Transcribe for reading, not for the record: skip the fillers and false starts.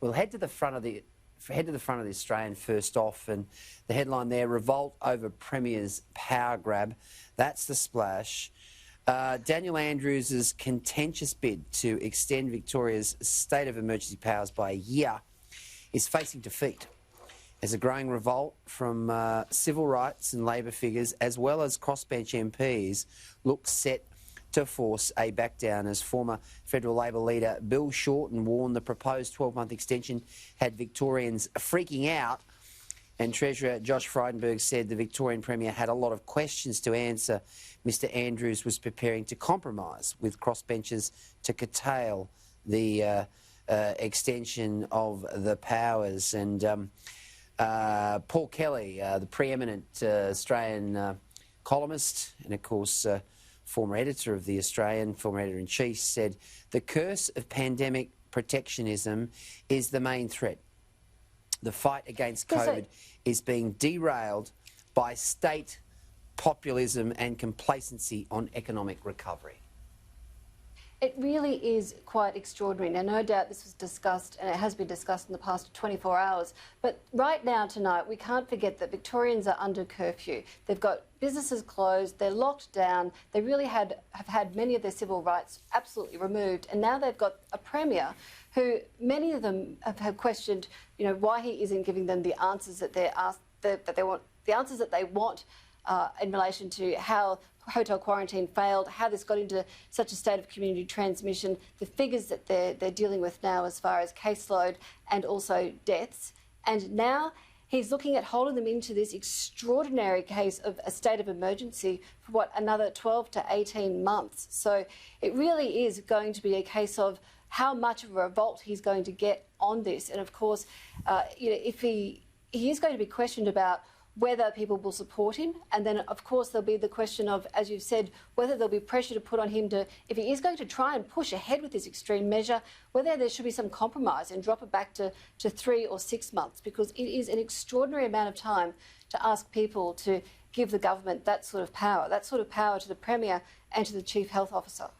We'll head to the front of the Australian first off, and the headline there: revolt over Premier's power grab. That's the splash. Daniel Andrews' contentious bid to extend Victoria's state of emergency powers by a year is facing defeat as a growing revolt from civil rights and Labor figures, as well as crossbench MPs, looks set to force a back-down, as former federal Labor leader Bill Shorten warned the proposed 12-month extension had Victorians freaking out. And Treasurer Josh Frydenberg said the Victorian Premier had a lot of questions to answer. Mr Andrews was preparing to compromise with crossbenchers to curtail the extension of the powers. And Paul Kelly, the preeminent Australian columnist and, of course, former editor of The Australian, former editor-in-chief, said the curse of pandemic protectionism is the main threat. The fight against COVID is being derailed by state populism and complacency on economic recovery. It really is quite extraordinary. Now, no doubt this was discussed, and it has been discussed in the past 24 hours. But right now, tonight, we can't forget that Victorians are under curfew. They've got businesses closed, they're locked down, they really have had many of their civil rights absolutely removed. And now they've got a Premier who many of them have questioned, you know, why he isn't giving them the answers that they're asked, that they want, the answers that they want in relation to how hotel quarantine failed, how this got into such a state of community transmission, the figures that they're dealing with now as far as caseload and also deaths. And now he's looking at holding them into this extraordinary case of a state of emergency for, what, another 12 to 18 months. So it really is going to be a case of how much of a revolt he's going to get on this. And, of course, you know, if he is going to be questioned about whether people will support him. And then, of course, there'll be the question of, as you've said, whether there'll be pressure to put on him to, if he is going to try and push ahead with this extreme measure, whether there should be some compromise and drop it back to 3 or 6 months, because it is an extraordinary amount of time to ask people to give the government that sort of power to the Premier and to the Chief Health Officer.